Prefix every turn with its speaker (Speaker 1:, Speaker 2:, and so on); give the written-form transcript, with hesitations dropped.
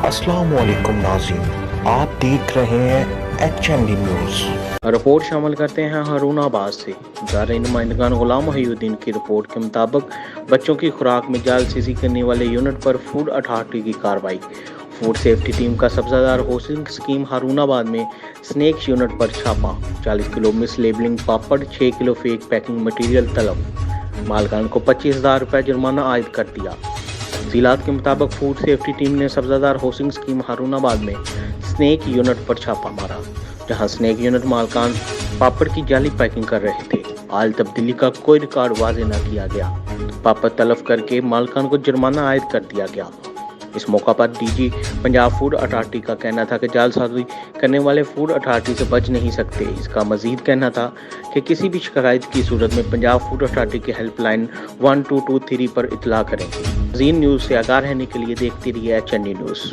Speaker 1: السلام علیکم ناظرین، آپ دیکھ رہے ہیں HND نیوز۔
Speaker 2: رپورٹ شامل کرتے ہیں ہارون آباد سے۔ ادارے نمائندگان غلام محی الدین کی رپورٹ کے مطابق بچوں کی خوراک میں جعل سازی کرنے والے یونٹ پر فوڈ اتھارٹی کی کارروائی۔ فوڈ سیفٹی ٹیم کا سبزہ دار ہاؤسنگ اسکیم ہارون آباد میں سنیکس یونٹ پر چھاپا، 40 کلو مس لیبلنگ پاپڑ، 6 کلو فیک پیکنگ مٹیریل طلب، مالکان کو 25,000 روپے جرمانہ عائد کر دیا۔ تفصیلات کے مطابق فوڈ سیفٹی ٹیم نے سبزہ دار ہاؤسنگ اسکیم ہارون آباد میں سنیک یونٹ پر چھاپا مارا، جہاں سنیک یونٹ مالکان پاپڑ کی جعلی پیکنگ کر رہے تھے۔ آل تبدیلی کا کوئی ریکارڈ واضح نہ کیا گیا۔ پاپڑ تلف کر کے مالکان کو جرمانہ عائد کر دیا گیا۔ اس موقع پر D G Punjab food authority کا کہنا تھا کہ جعل سازی کرنے والے فوڈ اتھارٹی سے بچ نہیں سکتے۔ اس کا مزید کہنا تھا کہ کسی بھی شکایت کی صورت میں پنجاب فوڈ اتھارٹی کے ہیلپ لائن 1223 پر اطلاع کریں۔ مزید نیوز سے آگاہ رہنے کے لیے دیکھتے رہیے HND نیوز۔